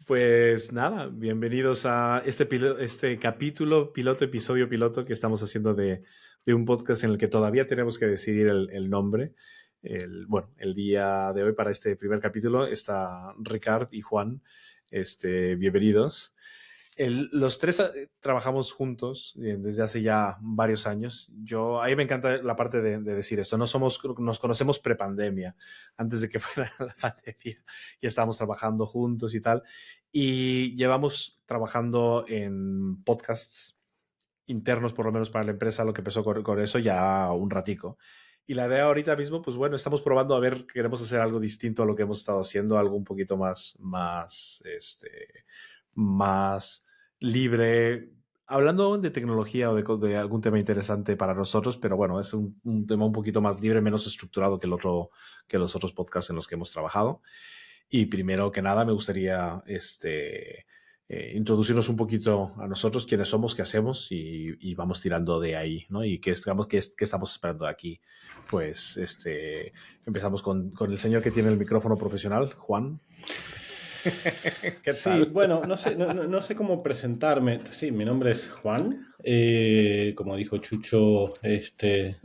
Pues nada, bienvenidos a este capítulo, episodio piloto que estamos haciendo de un podcast en el que todavía tenemos que decidir el nombre. Bueno, el día de hoy para este primer capítulo está Ricard y Juan. Bienvenidos. Los tres trabajamos juntos desde hace ya varios años. A mí me encanta la parte de decir esto. Nos conocemos prepandemia, antes de que fuera la pandemia. Ya estábamos trabajando juntos y tal. Y llevamos trabajando en podcasts internos, por lo menos para la empresa, lo que empezó con eso ya un ratico. Y la idea ahorita mismo, pues bueno, estamos probando a ver, queremos hacer algo distinto a lo que hemos estado haciendo, algo un poquito más libre, hablando de tecnología o de algún tema interesante para nosotros, pero bueno, es un tema un poquito más libre, menos estructurado que los otros podcasts en los que hemos trabajado. Y primero que nada me gustaría introducirnos un poquito a nosotros, quiénes somos, qué hacemos y vamos tirando de ahí, ¿no? Y qué estamos esperando aquí. Pues empezamos con el señor que tiene el micrófono profesional, Juan. ¿Qué Sí, tal? bueno, no sé cómo presentarme. Sí, mi nombre es Juan. Como dijo Chucho,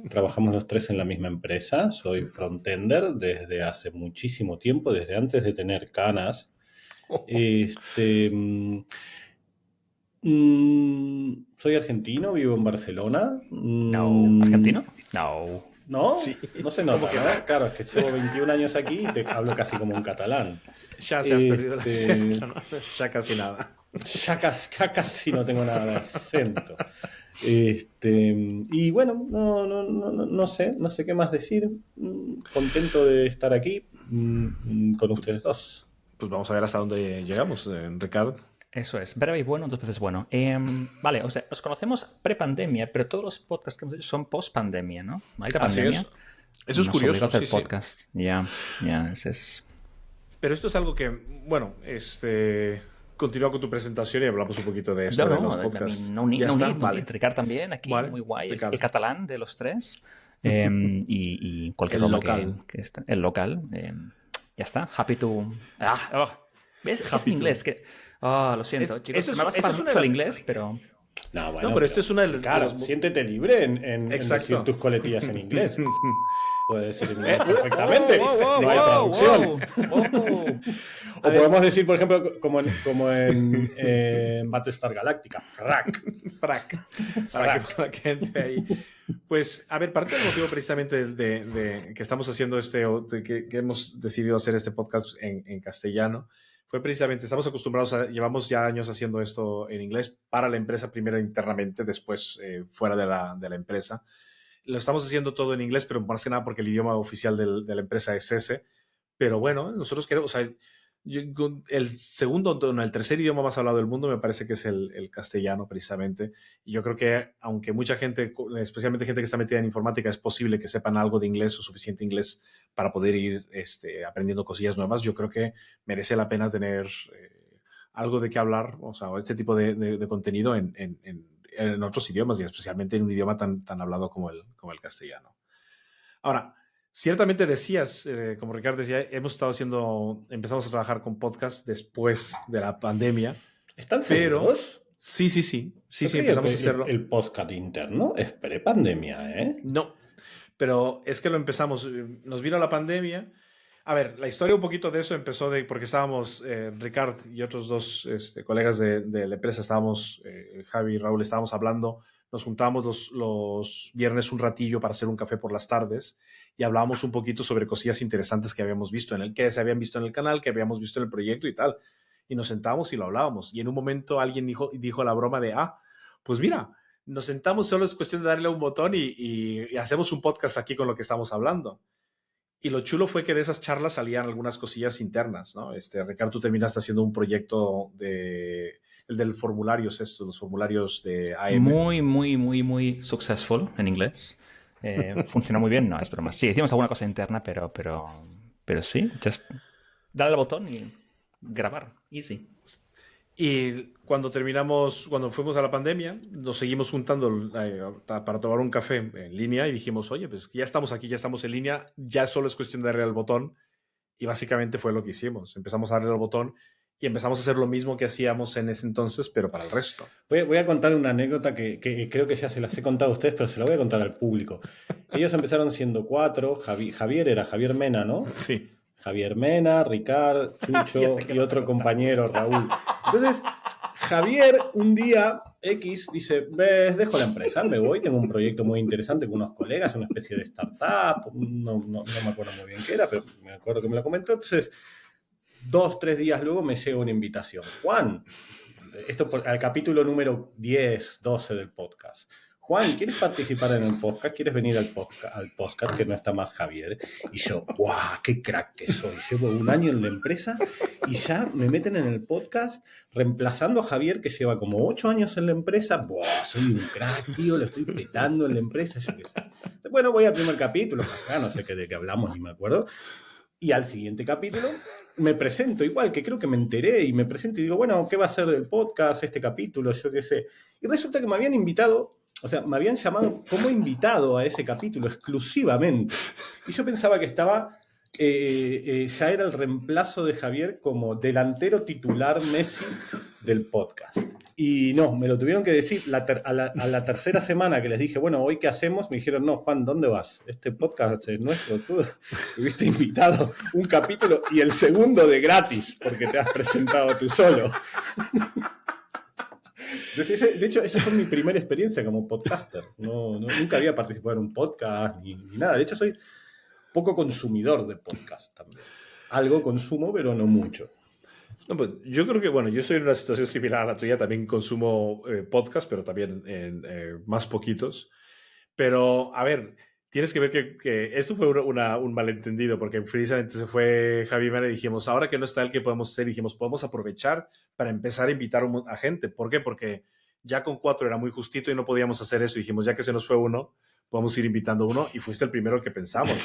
trabajamos los tres en la misma empresa. Soy frontender desde hace muchísimo tiempo, desde antes de tener canas. Este, mm, Soy argentino, vivo en Barcelona. No. ¿Argentino? No. ¿No? Sí, No se ¿cómo nota, que ¿no? Claro, es que llevo 21 años aquí y te hablo casi como un catalán. ya te has perdido el Este, acento, ¿no? Ya casi nada. ya casi no tengo nada de acento. Y bueno, no sé qué más decir. Contento de estar aquí con ustedes dos. Pues vamos a ver hasta dónde llegamos, Ricardo. Eso es. Breve y bueno, dos veces bueno. Vale, o sea, os conocemos pre-pandemia, pero todos los podcasts que hemos hecho son post-pandemia, ¿no? Hay la Así pandemia. es. Eso es Nos obligó curioso, a hacer sí, sí. podcast. Ya, ese es. Pero esto es algo que, bueno, continúa con tu presentación y hablamos un poquito de esto, de los podcasts. No need, Ya no está, need, no vale. need. Ricard también, aquí, Vale, muy guay. Ricardo. El catalán de los tres. Y cualquier El broma local. que está. El local. Ya está. Happy to. ¿Ves? Es Happy en to. inglés. Lo siento, chicos. Se me va a esa pasar es una mucho de el las... inglés, pero. No, bueno, No, pero esto es una de claro, los... siéntete libre en Exacto. decir tus coletillas en inglés. Puedes decir inglés perfectamente. No hay traducción. O podemos decir, por ejemplo, como en Battlestar Galactica, frac. Para que la gente ahí. Pues, a ver, parte del motivo precisamente de que estamos haciendo que hemos decidido hacer este podcast en castellano, fue precisamente, estamos acostumbrados llevamos ya años haciendo esto en inglés para la empresa, primero internamente, después fuera de la empresa. Lo estamos haciendo todo en inglés, pero más que nada porque el idioma oficial de la empresa es ese. Pero bueno, nosotros queremos, o sea, el tercer idioma más hablado del mundo me parece que es el castellano precisamente. Y yo creo que aunque mucha gente, especialmente gente que está metida en informática, es posible que sepan algo de inglés o suficiente inglés para poder ir aprendiendo cosillas nuevas, yo creo que merece la pena tener algo de qué hablar, o sea, este tipo de contenido en otros idiomas y especialmente en un idioma tan hablado como el castellano. Ahora, ciertamente decías, como Ricardo decía, empezamos a trabajar con podcast después de la pandemia. ¿Están Pero seguros? sí, Yo creo empezamos que a hacerlo. el podcast interno es pre-pandemia, ¿eh? No, pero es que lo empezamos, nos vino la pandemia. A ver, la historia un poquito de eso empezó porque estábamos, Ricard y otros dos colegas de la empresa, Javi y Raúl, estábamos hablando, nos juntábamos los viernes un ratillo para hacer un café por las tardes y hablábamos un poquito sobre cosillas interesantes que habíamos visto que se habían visto en el canal, que habíamos visto en el proyecto y tal. Y nos sentábamos y lo hablábamos. Y en un momento alguien dijo la broma de, pues mira, nos sentamos, solo es cuestión de darle un botón y hacemos un podcast aquí con lo que estamos hablando. Y lo chulo fue que de esas charlas salían algunas cosillas internas, ¿no? Ricardo, tú terminaste haciendo un proyecto el del formularios, los formularios de AM. Muy successful en inglés. Funcionó muy bien, no, es broma. Sí, hicimos alguna cosa interna, pero sí, just darle al botón y grabar, easy. Y cuando fuimos a la pandemia, nos seguimos juntando para tomar un café en línea y dijimos, oye, pues ya estamos aquí, ya estamos en línea, ya solo es cuestión de darle al botón Y básicamente fue lo que hicimos. Empezamos a darle al botón y empezamos a hacer lo mismo que hacíamos en ese entonces, pero para el resto. Voy a contar una anécdota que creo que ya se las he contado a ustedes, pero se la voy a contar al público. Ellos empezaron siendo 4, Javier era Javier Mena, ¿no? Sí. Javier Mena, Ricard, Chucho y otro compañero, Raúl. Entonces, Javier un día X dice, ves, dejo la empresa, me voy, tengo un proyecto muy interesante con unos colegas, una especie de startup, no me acuerdo muy bien qué era, pero me acuerdo que me lo comentó. Entonces, 2, 3 días luego me llega una invitación. Juan, esto al capítulo número 10, 12 del podcast. Juan, ¿quieres participar en el podcast? ¿Quieres venir al podcast que no está más Javier? Y yo, ¡guau! ¡Qué crack que soy! Llevo un año en la empresa y ya me meten en el podcast reemplazando a Javier, que lleva como 8 años en la empresa. ¡Buah! Soy un crack, tío, lo estoy petando en la empresa. Yo qué sé. Bueno, voy al primer capítulo, acá no sé de qué hablamos, ni me acuerdo. Y al siguiente capítulo me presento igual, que creo que me enteré y me presento y digo, bueno, ¿qué va a ser del podcast, este capítulo? Yo qué sé. Y resulta que me habían invitado, o sea, me habían llamado como invitado a ese capítulo exclusivamente. Y yo pensaba que estaba, ya era el reemplazo de Javier como delantero titular Messi del podcast. Y no, me lo tuvieron que decir a la tercera semana que les dije, bueno, ¿hoy qué hacemos? Me dijeron, no, Juan, ¿dónde vas? Este podcast es nuestro, tú estuviste invitado un capítulo y el segundo de gratis, porque te has presentado tú solo. De hecho, esa fue mi primera experiencia como podcaster. Nunca había participado en un podcast ni nada. De hecho, soy poco consumidor de podcast también. Algo consumo, pero no mucho. No, pues yo creo que, bueno, yo estoy en una situación similar a la tuya, también consumo podcast, pero también más poquitos. Pero, a ver, tienes que ver que esto fue un malentendido, porque precisamente se fue Javi Mena y dijimos, ahora que no está el que podemos hacer, dijimos, podemos aprovechar para empezar a invitar a gente. ¿Por qué? Porque ya con 4 era muy justito y no podíamos hacer eso. Dijimos, ya que se nos fue uno, podemos ir invitando uno, y fuiste el primero que pensamos.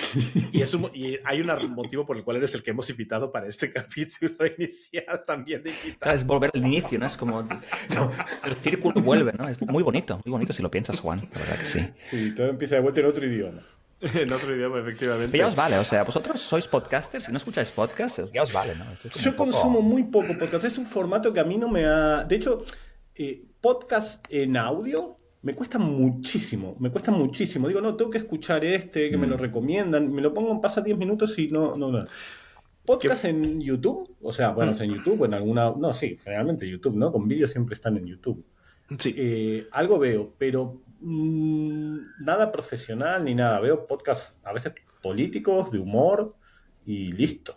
Y hay un motivo por el cual eres el que hemos invitado para este capítulo inicial también de invitar. Claro, es volver al inicio, ¿no? Es como el círculo vuelve, ¿no? Es muy bonito si lo piensas, Juan, la verdad que sí. Sí, todo empieza de vuelta en otro idioma. En otro idioma, efectivamente. Pero ya os vale, o sea, vosotros sois podcasters y no escucháis podcasts, ya os vale, ¿no? Esto es como Yo consumo muy poco podcast. Es un formato que a mí no me ha... De hecho, podcast en audio me cuesta muchísimo. Digo, no, tengo que escuchar que me lo recomiendan. Me lo pongo, pasa 10 minutos y no. Podcast en YouTube, o sea, bueno, es en YouTube, en alguna... No, sí, generalmente YouTube, ¿no? Con vídeos siempre están en YouTube. Sí. Algo veo, pero nada profesional ni nada. Veo podcasts a veces políticos, de humor y listo.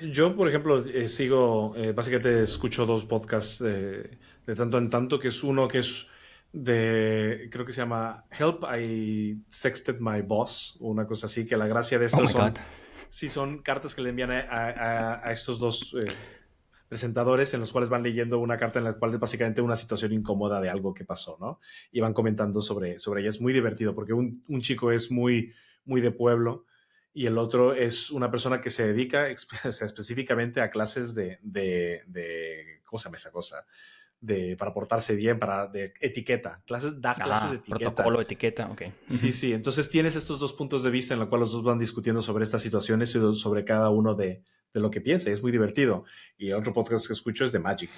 Yo, por ejemplo, sigo, básicamente escucho 2 podcasts de tanto en tanto, que es uno que es creo que se llama Help, I Sexted My Boss, o una cosa así, que la gracia de estos son cartas que le envían a estos 2 presentadores, en los cuales van leyendo una carta en la cual es básicamente una situación incómoda de algo que pasó, ¿no? Y van comentando sobre ella. Es muy divertido porque un chico es muy, muy de pueblo y el otro es una persona que se dedica específicamente a clases de ¿cómo se llama esta cosa? Para portarse bien, de etiqueta. Clases de etiqueta. Protocolo, etiqueta, ok. Sí. Entonces tienes estos 2 puntos de vista en los cuales los 2 van discutiendo sobre estas situaciones y sobre cada uno de lo que piensa. Es muy divertido. Y otro podcast que escucho es de Magic.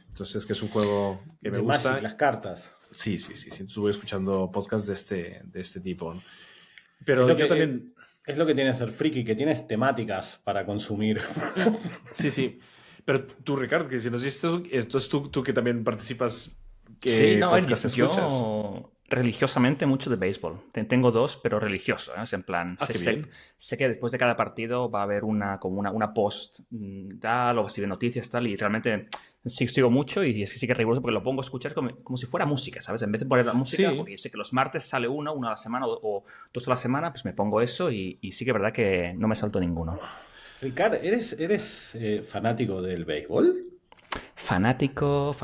Entonces, que es un juego que me gusta. Magic, las cartas. Sí. Estuve escuchando podcasts de este tipo, ¿no? Pero yo también... Es lo que tiene ser friki, que tienes temáticas para consumir. Sí. Pero tú, Ricardo, que si nos dices entonces tú que también participas, ¿qué podcast escuchas? Yo religiosamente mucho de béisbol. Tengo 2, pero religioso, ¿eh? En plan, sé que después de cada partido va a haber una post tal, o si de noticias tal, y realmente sigo mucho y sí que es riguroso porque lo pongo a escuchar como si fuera música, ¿sabes? En vez de poner la música, porque yo sé que los martes sale uno a la semana o 2 a la semana, pues me pongo eso y sí que es verdad que no me salto ninguno. Ricardo, ¿eres fanático del béisbol? Fanático.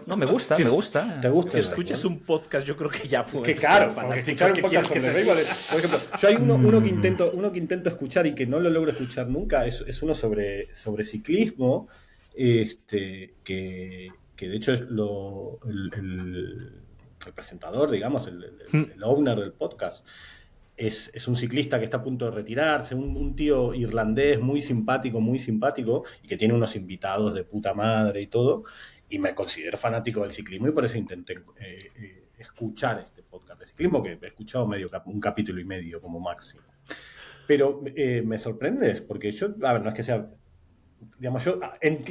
No, me gusta. ¿Te gusta? Si escuchas un podcast, yo creo que ya fue. Que claro, escuchar un podcast sobre béisbol. Por ejemplo, yo hay uno que intento escuchar y que no lo logro escuchar nunca, es uno sobre ciclismo, que de hecho es el presentador, digamos, el owner del podcast. es un ciclista que está a punto de retirarse, un tío irlandés muy simpático, y que tiene unos invitados de puta madre y todo, y me considero fanático del ciclismo y por eso intenté escuchar este podcast de ciclismo, que he escuchado un capítulo y medio como máximo. Pero me sorprendes, porque yo, a ver, no es que sea, digamos, yo,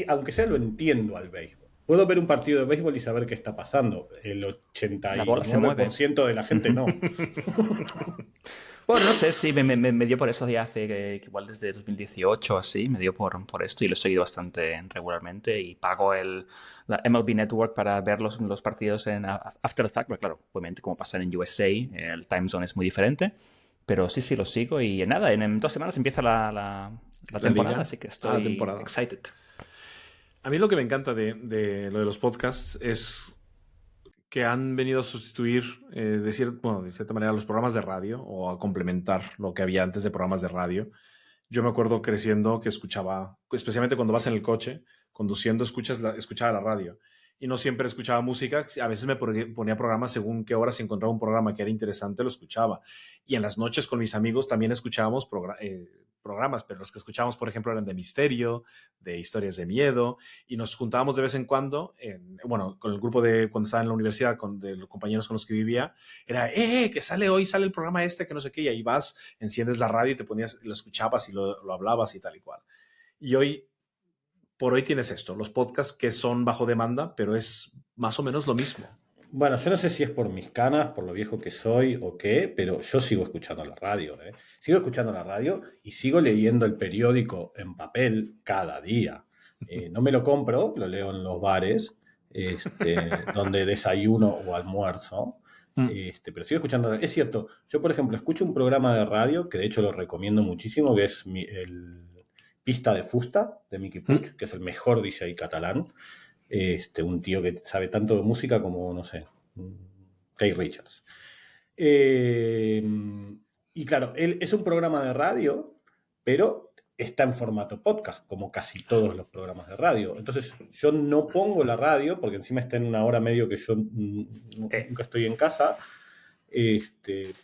aunque sea, lo entiendo al béisbol. Puedo ver un partido de béisbol y saber qué está pasando. El 89% de la gente no. Bueno, no sé, sí, me dio por eso ya hace que igual desde 2018 así, me dio por esto y lo he seguido bastante regularmente y pago la MLB Network para ver los partidos en After the Fact, pero claro, obviamente como pasa en USA, el time zone es muy diferente, pero sí, lo sigo y nada, en 2 semanas empieza la temporada, liga. así que estoy excited. A mí lo que me encanta de lo de los podcasts es que han venido a sustituir, de cierta manera, los programas de radio o a complementar lo que había antes de programas de radio. Yo me acuerdo creciendo que escuchaba, especialmente cuando vas en el coche, conduciendo, escuchaba la radio. Y no siempre escuchaba música. A veces me ponía programas según qué hora, si encontraba un programa que era interesante, lo escuchaba. Y en las noches con mis amigos también escuchábamos programas, pero los que escuchábamos, por ejemplo, eran de misterio, de historias de miedo, y nos juntábamos de vez en cuando, con el grupo cuando estaba en la universidad, de los compañeros con los que vivía, era, que hoy sale el programa que no sé qué, y ahí vas, enciendes la radio y te ponías, lo escuchabas y lo hablabas y tal y cual. Y por hoy tienes esto, los podcasts que son bajo demanda, pero es más o menos lo mismo. Bueno, yo no sé si es por mis canas, por lo viejo que soy o qué, pero yo sigo escuchando la radio. Sigo escuchando la radio y sigo leyendo el periódico en papel cada día. No me lo compro, lo leo en los bares, donde desayuno o almuerzo. Pero sigo escuchando. Es cierto, yo por ejemplo escucho un programa de radio que de hecho lo recomiendo muchísimo, que es el Pista de Fusta de Miqui Puig, que es el mejor DJ catalán. Un tío que sabe tanto de música como, no sé, Keith Richards. Y claro, él es un programa de radio, pero está en formato podcast, como casi todos los programas de radio. Entonces, yo no pongo la radio, porque encima está en una hora medio que yo nunca estoy en casa,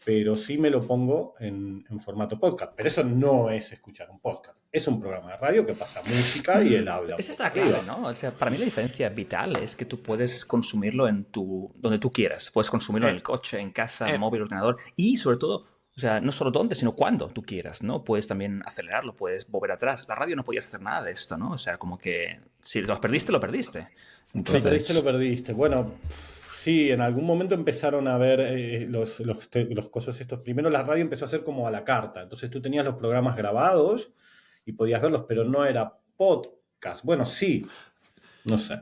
pero sí me lo pongo en formato podcast. Pero eso no es escuchar un podcast. Es un programa de radio que pasa música y él habla. Esa está clave, ¿no? O sea, para mí la diferencia vital es que tú puedes consumirlo donde tú quieras. Puedes consumirlo en el coche, en casa, móvil, ordenador y sobre todo, o sea, no solo dónde, sino cuando tú quieras, ¿no? Puedes también acelerarlo, puedes volver atrás. La radio no podías hacer nada de esto, ¿no? O sea, como que si lo perdiste, lo perdiste. Entonces, si lo perdiste. Bueno, sí, en algún momento empezaron a ver los cosas estos. Primero la radio empezó a ser como a la carta. Entonces tú tenías los programas grabados y podías verlos, pero no era podcast. Bueno, sí, no sé.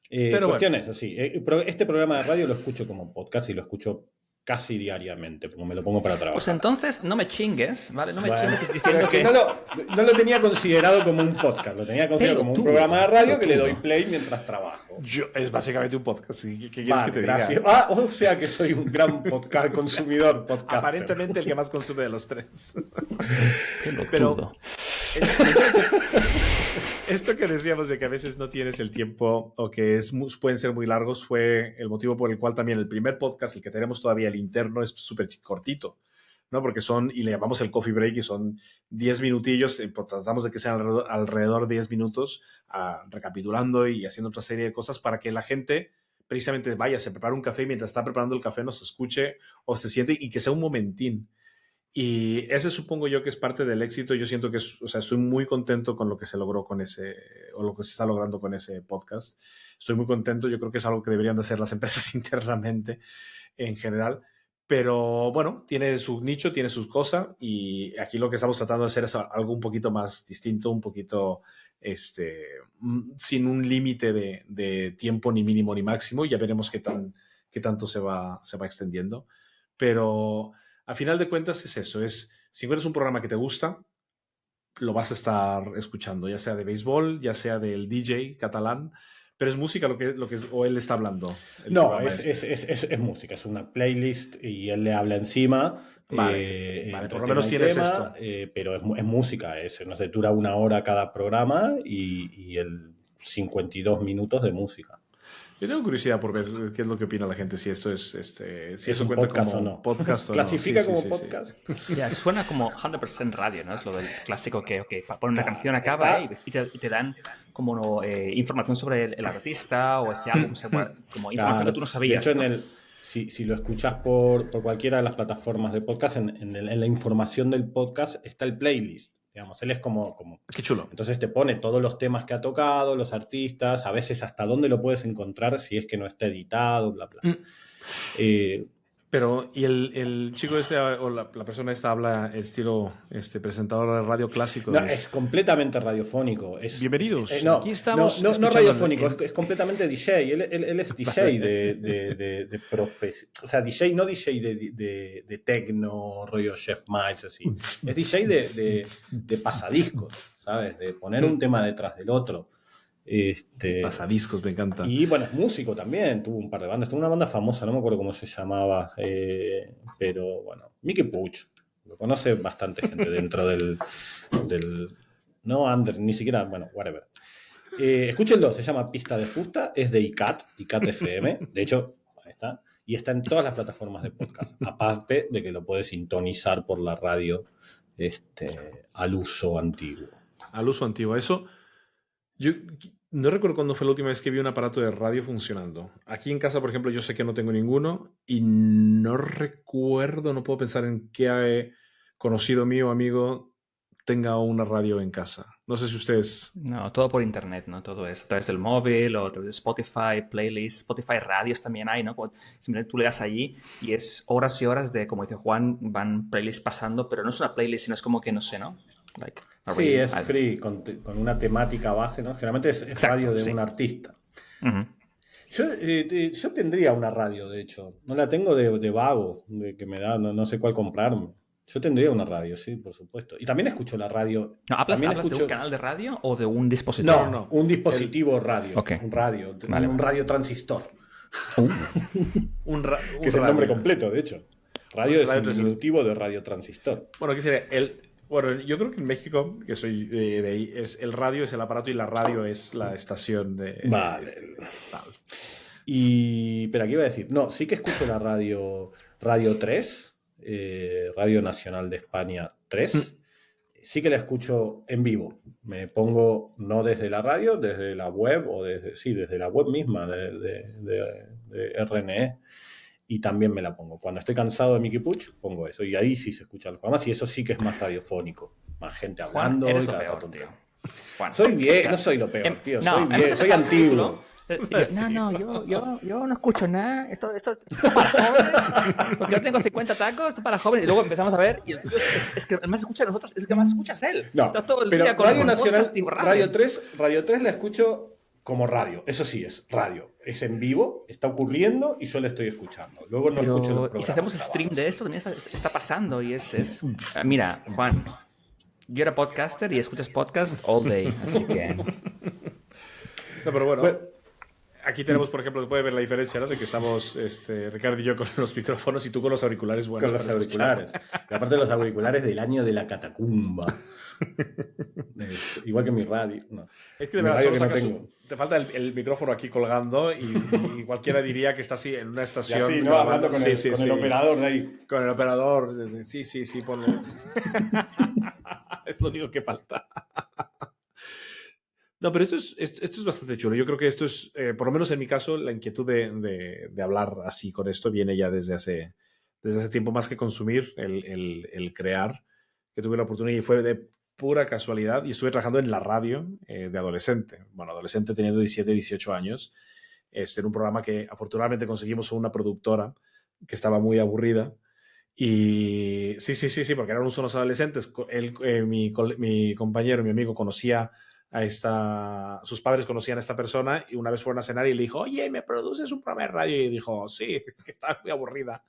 Pero cuestiones así. Este programa de radio lo escucho como podcast y lo escucho casi diariamente, porque me lo pongo para trabajar. Pues entonces no me chingues, ¿vale? No me chingues diciendo que... No lo tenía considerado como un podcast, lo tenía considerado como un programa de radio que le doy play mientras trabajo. Es básicamente un podcast, ¿qué quieres que te diga? O sea que soy un gran consumidor podcaster. Aparentemente el que más consume de los tres. Pero... Esto que decíamos de que a veces no tienes el tiempo o que pueden ser muy largos fue el motivo por el cual también el primer podcast, el que tenemos todavía, el interno, es súper cortito, ¿no? Porque y le llamamos el coffee break y son 10 minutillos, tratamos de que sean alrededor de 10 minutos, recapitulando y haciendo otra serie de cosas para que la gente precisamente se prepare un café y mientras está preparando el café nos escuche o se siente y que sea un momentín. Y ese supongo yo que es parte del éxito. Yo siento que, estoy muy contento con lo que se logró con o lo que se está logrando con ese podcast. Estoy muy contento. Yo creo que es algo que deberían de hacer las empresas internamente en general. Pero bueno, tiene su nicho, tiene sus cosas y aquí lo que estamos tratando de hacer es algo un poquito más distinto, un poquito sin un límite de tiempo ni mínimo ni máximo. Ya veremos qué tanto se va extendiendo. Pero... a final de cuentas es eso, si encuentras un programa que te gusta, lo vas a estar escuchando, ya sea de béisbol, ya sea del DJ catalán, pero es música o él está hablando. No, es música, es una playlist y él le habla encima. Vale, por lo menos tienes esto. Pero es música, no sé, dura 1 hora cada programa y 52 minutos de música. Yo tengo curiosidad por ver qué es lo que opina la gente, si esto es, si eso cuenta podcast como o no. podcast o Clasifica no. como podcast. Ya, suena como 100% radio, ¿no? Es lo del clásico que, ponen una canción, está- acaba y te dan como información sobre el artista o ese álbum, como información que tú no sabías. De hecho, ¿no? si lo escuchas por cualquiera de las plataformas de podcast, en la información del podcast está el playlist. Digamos, él es como... Qué chulo. Entonces te pone todos los temas que ha tocado, los artistas, a veces hasta dónde lo puedes encontrar si es que no está editado, bla, bla. Pero, ¿y el chico o la persona esta habla estilo presentador de radio clásico? No, es completamente radiofónico. Bienvenidos, no, aquí estamos. No radiofónico, es completamente DJ. Él es DJ de profesión. O sea, DJ, no DJ de techno, rollo Chef Miles, así. Es DJ de pasadiscos, ¿sabes? De poner un tema detrás del otro. Pasadiscos, me encanta. Y bueno, es músico también, tuvo un par de bandas, tuvo una banda famosa, no me acuerdo cómo se llamaba, pero bueno, Mickey Puch, lo conoce bastante gente dentro del no under, ni siquiera, bueno, whatever. Escúchenlo, se llama Pista de Fusta, es de ICAT FM, de hecho, ahí está, y está en todas las plataformas de podcast, aparte de que lo puedes sintonizar por la radio al uso antiguo. Al uso antiguo, eso... Yo no recuerdo cuándo fue la última vez que vi un aparato de radio funcionando. Aquí en casa, por ejemplo, yo sé que no tengo ninguno y no recuerdo, no puedo pensar en qué conocido mío o amigo tenga una radio en casa. No sé si ustedes... No, todo por internet, ¿no? Todo es a través del móvil o a través de Spotify, playlists, Spotify radios también hay, ¿no? Simplemente tú le das allí y es horas y horas de, como dice Juan, van playlists pasando, pero no es una playlist, sino es como que, no sé, ¿no? Like, sí, es free, con una temática base, ¿no? Generalmente es exacto, radio de un artista. Uh-huh. Yo tendría una radio, de hecho. No la tengo de vago, de que me da, no sé cuál comprarme. Yo tendría una radio, sí, por supuesto. Y también escucho la radio. No, ¿hablas de un canal de radio o de un dispositivo? No, un dispositivo radio. Okay. Un radio. Vale, un radiotransistor. Que es el nombre completo, de hecho. Radio es un diminutivo de radiotransistor. Bueno, ¿qué sería? Bueno, yo creo que en México, que soy de ahí, el radio es el aparato y la radio es la estación de... Vale. Pero aquí iba a decir, no, sí que escucho la Radio 3, Radio Nacional de España 3. Sí que la escucho en vivo. Me pongo no desde la radio, desde la web o desde la web misma de RNE. Y también me la pongo. Cuando estoy cansado de Mickey Puch, pongo eso. Y ahí sí se escuchan los programas. Y eso sí que es más radiofónico. Más gente hablando. Juan, eres y lo cada peor, tío. Juan. Soy bien, no soy lo peor, tío. Soy antiguo. Yo no escucho nada. Esto es para jóvenes. Porque yo tengo 50 tacos, esto es para jóvenes. Y luego empezamos a ver. Y el tuyo es que el más escucha de nosotros, es el que más escucha es él. No, está todo el pero día con Radio Nacional, Radio 3 la escucho como radio, eso sí es radio, es en vivo, está ocurriendo y yo la estoy escuchando. Luego no escucho los programas. Y si hacemos stream de esto, también está pasando y es... Mira, Juan, yo era podcaster y escuchas podcast all day, así que... No, pero bueno, aquí tenemos, por ejemplo, se puede ver la diferencia, ¿no? De que estamos, Ricardo y yo con los micrófonos y tú con los auriculares buenos. Con los auriculares. Y aparte de los auriculares del año de la catacumba. Igual que mi radio. No. Es que de verdad solo sacas te falta el micrófono aquí colgando y cualquiera diría que está así en una estación. Sí, ¿no? Hablando con el operador de ahí. Con el operador. Sí, ponle. Es lo único que falta. No, pero esto es bastante chulo. Yo creo que esto es, por lo menos en mi caso, la inquietud de hablar así con esto viene ya desde hace tiempo, más que consumir, el crear, que tuve la oportunidad y fue de pura casualidad y estuve trabajando en la radio de adolescente. Bueno, adolescente teniendo 17, 18 años. En un programa que afortunadamente conseguimos una productora que estaba muy aburrida. Y sí, porque eran unos adolescentes. Mi compañero, mi amigo, conocía sus padres conocían a esta persona y una vez fueron a cenar y le dijo, oye, ¿me produces un programa de radio? Y dijo, sí, que estaba muy aburrida.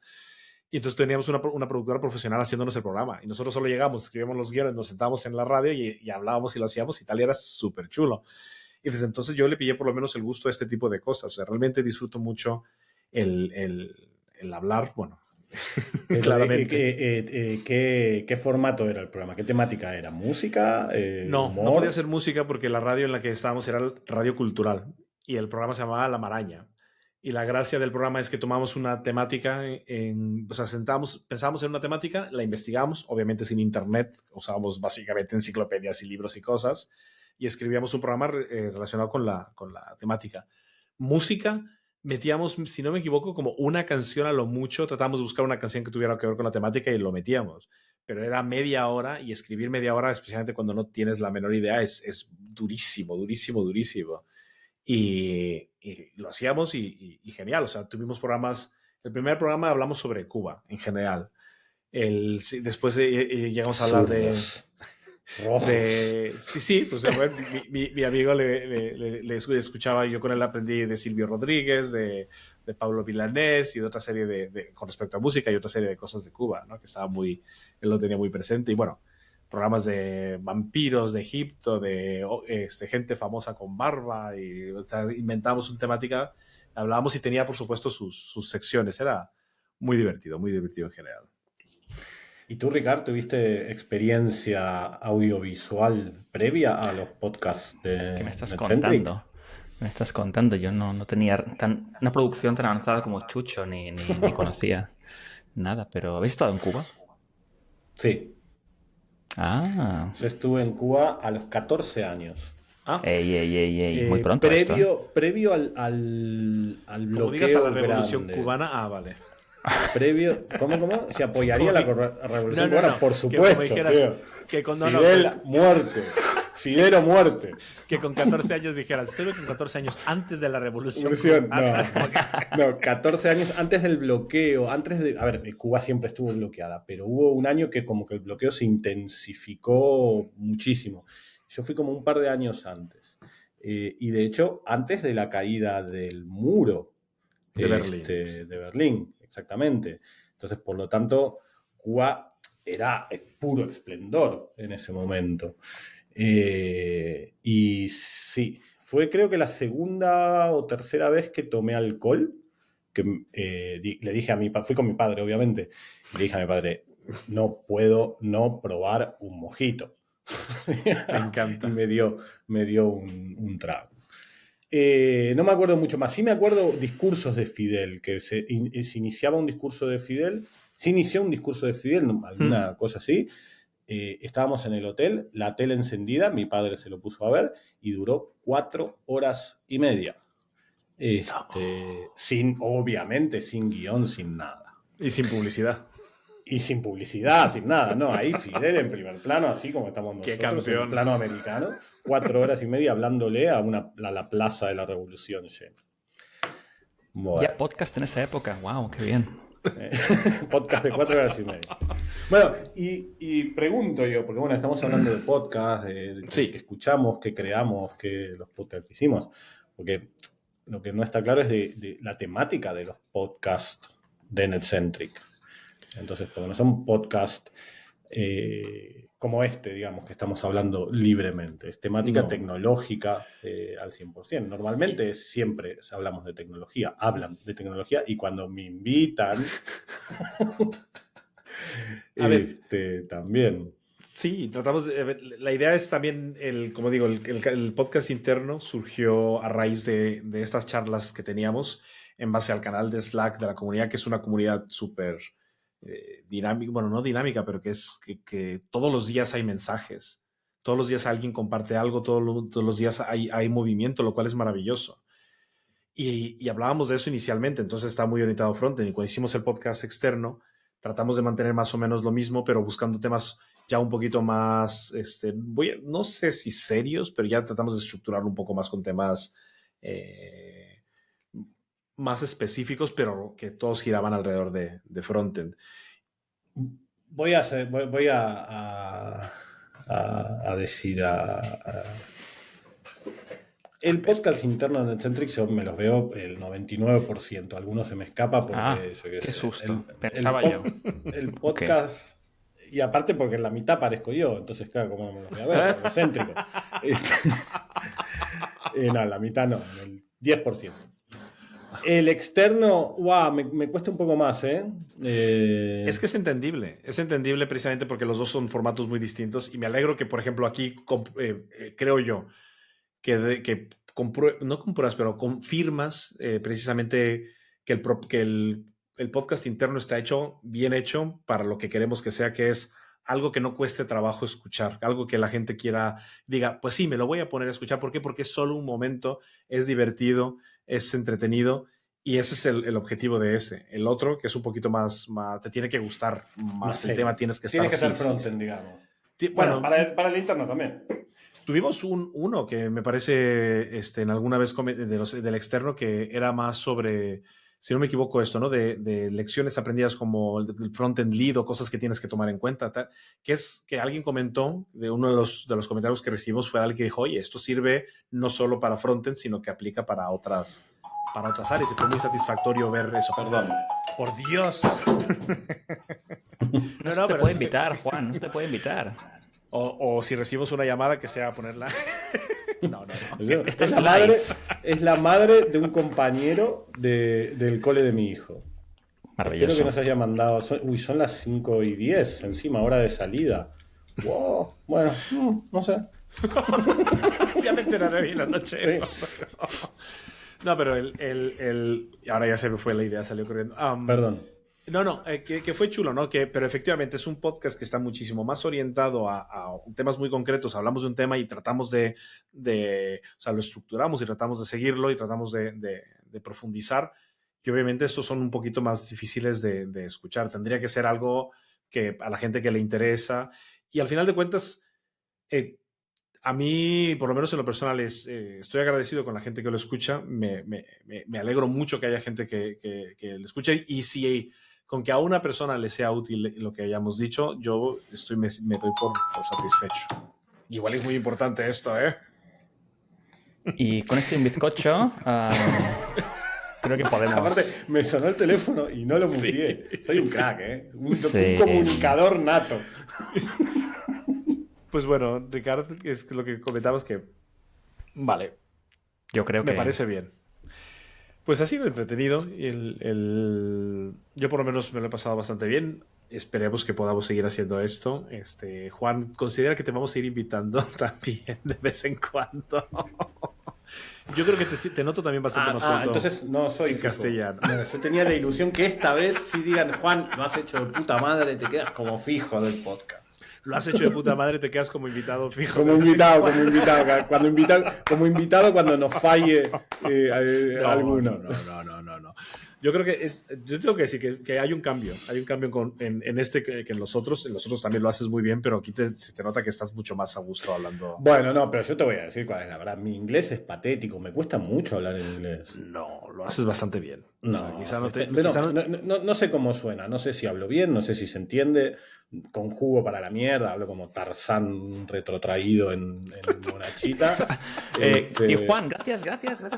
Y entonces teníamos una productora profesional haciéndonos el programa. Y nosotros solo llegamos, escribíamos los guiones, nos sentábamos en la radio y hablábamos y lo hacíamos y tal, y era súper chulo. Y desde entonces yo le pillé por lo menos el gusto a este tipo de cosas. O sea, realmente disfruto mucho el hablar, bueno, claramente. ¿Qué formato era el programa? ¿Qué temática era? ¿Música? No podía ser música porque la radio en la que estábamos era Radio Cultural y el programa se llamaba La Maraña. Y la gracia del programa es que tomamos una temática, o sea, pensamos en una temática, la investigamos, obviamente sin internet, usábamos básicamente enciclopedias y libros y cosas, y escribíamos un programa relacionado con la temática. Música, metíamos, si no me equivoco, como una canción a lo mucho, tratamos de buscar una canción que tuviera que ver con la temática y lo metíamos. Pero era media hora, y escribir media hora, especialmente cuando no tienes la menor idea, es durísimo, durísimo, durísimo. Y lo hacíamos y genial. O sea, tuvimos programas. El primer programa hablamos sobre Cuba en general. Después llegamos a hablar sí, pues bueno, mi amigo le escuchaba, yo con él aprendí de Silvio Rodríguez, de Pablo Milanés y de otra serie con respecto a música y otra serie de cosas de Cuba, ¿no? Que él lo tenía muy presente. Y bueno, programas de vampiros de Egipto, de gente famosa con barba, y o sea, inventamos una temática, hablábamos y tenía por supuesto sus secciones, era muy divertido en general. ¿Y tú, Ricard, tuviste experiencia audiovisual previa a los podcasts de ¿Qué me estás NetCentric? contando? Me estás contando, yo no tenía una producción tan avanzada como Chucho, ni conocía nada, pero ¿habéis estado en Cuba? Sí, Ah, yo estuve en Cuba a los 14 años. ey, muy pronto esto, ¿eh? Previo al Como digas a la bloqueo Revolución grande. Cubana, vale. ¿Cómo? ¿Se apoyaría la Revolución Cubana? No. Por supuesto. Fidel, muerte. Fidel o muerte. Que con 14 años dijeras, estuve con 14 años antes de la Revolución. No, 14 años antes del bloqueo. A ver, Cuba siempre estuvo bloqueada, pero hubo un año que como que el bloqueo se intensificó muchísimo. Yo fui como un par de años antes. Y de hecho, antes de la caída del muro de Berlín, exactamente. Entonces, por lo tanto, Cuba era puro esplendor en ese momento. Y sí, fue creo que la segunda o tercera vez que tomé alcohol, que le dije a mi padre, fui con mi padre obviamente, le dije a mi padre, no puedo no probar un mojito. Me encanta. Y me dio un trago. No me acuerdo mucho más. Sí me acuerdo discursos de Fidel, que se iniciaba un discurso de Fidel. Se inició un discurso de Fidel, alguna cosa así. Estábamos en el hotel, la tele encendida, mi padre se lo puso a ver y duró 4 horas y media. Obviamente, sin guión, sin nada. Y sin publicidad. Y sin publicidad, sin nada, ¿no? Ahí Fidel en primer plano, así como estamos nosotros en el plano americano, 4 horas y media hablándole a la plaza de la Revolución llena. Bueno. Ya podcast en esa época, wow, qué bien. Podcast de 4 horas y media. Bueno, y pregunto yo, porque bueno, estamos hablando de podcast, que escuchamos, que creamos, que los podcasts que hicimos, porque lo que no está claro es de la temática de los podcasts de NetCentric. Entonces, porque no son podcasts como digamos, que estamos hablando libremente. Es temática tecnológica al 100%. Normalmente siempre hablamos de tecnología, hablan de tecnología, y cuando me invitan, también. Sí, tratamos la idea es también, como digo, el podcast interno surgió a raíz de estas charlas que teníamos en base al canal de Slack de la comunidad, que es una comunidad súper dinámica, bueno, no dinámica, pero que es que todos los días hay mensajes, todos los días alguien comparte algo, todos los días hay movimiento, lo cual es maravilloso. Y hablábamos de eso inicialmente, entonces está muy orientado a frontend, y cuando hicimos el podcast externo, tratamos de mantener más o menos lo mismo, pero buscando temas ya un poquito más, no sé si serios, pero ya tratamos de estructurarlo un poco más con temas más específicos, pero que todos giraban alrededor de frontend. Voy a decir el podcast interno de NetCentric, yo me los veo el 99%. Algunos se me escapa porque... qué susto. Pensaba yo. El podcast... Okay. Y aparte porque en la mitad parezco yo. Entonces, claro, ¿cómo me los voy a ver? Egocéntrico. No, en la mitad no. En el 10%. El externo, me cuesta un poco más, ¿eh? Es que es entendible precisamente porque los dos son formatos muy distintos, y me alegro que, por ejemplo, aquí creo yo que no compruebas, pero confirmas precisamente que el podcast interno está bien hecho para lo que queremos que sea, que es algo que no cueste trabajo escuchar, algo que la gente diga, pues sí, me lo voy a poner a escuchar. ¿Por qué? Porque es solo un momento, es divertido, es entretenido, y ese es el objetivo de ese. El otro, que es un poquito más te tiene que gustar más el tema, tienes que estar... Tiene que ser frontend, digamos. Bueno, para el interno también. Tuvimos uno que me parece, en alguna vez del externo, que era más sobre, si no me equivoco, esto, ¿no? De lecciones aprendidas como el front-end lead o cosas que tienes que tomar en cuenta, que es que alguien comentó, de uno de los comentarios que recibimos fue alguien que dijo, oye, esto sirve no solo para front-end, sino que aplica para otras áreas, y fue muy satisfactorio ver eso. Perdón. ¡Por Dios! No se te puede invitar, Juan, no se te puede invitar. O si recibimos una llamada, que sea ponerla... No. Es la madre de un compañero del cole de mi hijo. Maravilloso. Espero que nos haya mandado... Son las 5:10 encima, hora de salida. Wow, bueno, no sé. Ya me enteraré bien la noche. Sí. No, pero ahora ya se me fue la idea, salió corriendo. Perdón. No, que fue chulo, ¿no? Pero efectivamente es un podcast que está muchísimo más orientado a temas muy concretos. Hablamos de un tema y tratamos o sea, lo estructuramos y tratamos de seguirlo y tratamos de profundizar. Y obviamente estos son un poquito más difíciles de escuchar. Tendría que ser algo que a la gente que le interesa. Y al final de cuentas, a mí, por lo menos en lo personal, estoy agradecido con la gente que lo escucha. Me alegro mucho que haya gente que lo escuche. Y si con que a una persona le sea útil lo que hayamos dicho, yo me doy por satisfecho. Igual es muy importante esto, ¿eh? Y con este bizcocho, creo que podemos... Aparte, me sonó el teléfono y no lo muteé. Sí. Soy un crack, ¿eh? Un comunicador nato. Pues bueno, Ricardo, es lo que comentabas que... Vale. Yo creo que... Me parece bien. Pues ha sido entretenido. Yo por lo menos me lo he pasado bastante bien. Esperemos que podamos seguir haciendo esto. Juan, considera que te vamos a ir invitando también de vez en cuando. Yo creo que te noto también bastante más suelto. Entonces no soy en castellano. No, yo tenía la ilusión que esta vez sí digan, Juan, lo has hecho de puta madre, te quedas como fijo del podcast. Lo has hecho de puta madre, te quedas como invitado fijo. Como invitado cuando nos falle alguno. No. Yo creo que yo tengo que decir que hay un cambio. Hay un cambio en que en los otros. En los otros también lo haces muy bien, pero aquí se te nota que estás mucho más a gusto hablando. Bueno, no, pero yo te voy a decir cuál es la verdad. Mi inglés es patético, me cuesta mucho hablar en inglés. No, lo haces bastante bien. No, o sea, no sé cómo suena, no sé si hablo bien, no sé si se entiende. Conjugo para la mierda, hablo como Tarzán retrotraído en monachita. Y Juan, gracias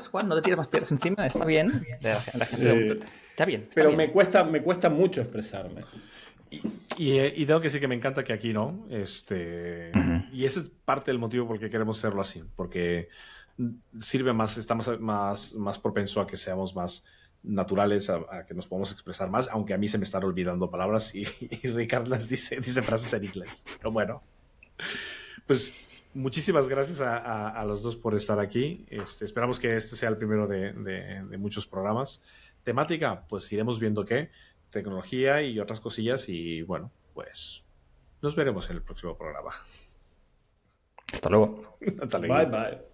Juan, no te tires más piedras encima, está bien. La gente está bien. Pero bien. Me cuesta mucho expresarme. Y tengo que decir que me encanta que aquí no. Y ese es parte del motivo por el que queremos hacerlo así, porque sirve más, estamos más propenso a que seamos más naturales, a que nos podamos expresar más, aunque a mí se me están olvidando palabras y Ricardo las dice frases en inglés. Pero bueno, pues muchísimas gracias a los dos por estar aquí. Esperamos que este sea el primero de muchos programas. Temática, pues iremos viendo qué, tecnología y otras cosillas, y bueno, pues nos veremos en el próximo programa. Hasta luego. Hasta luego. Bye.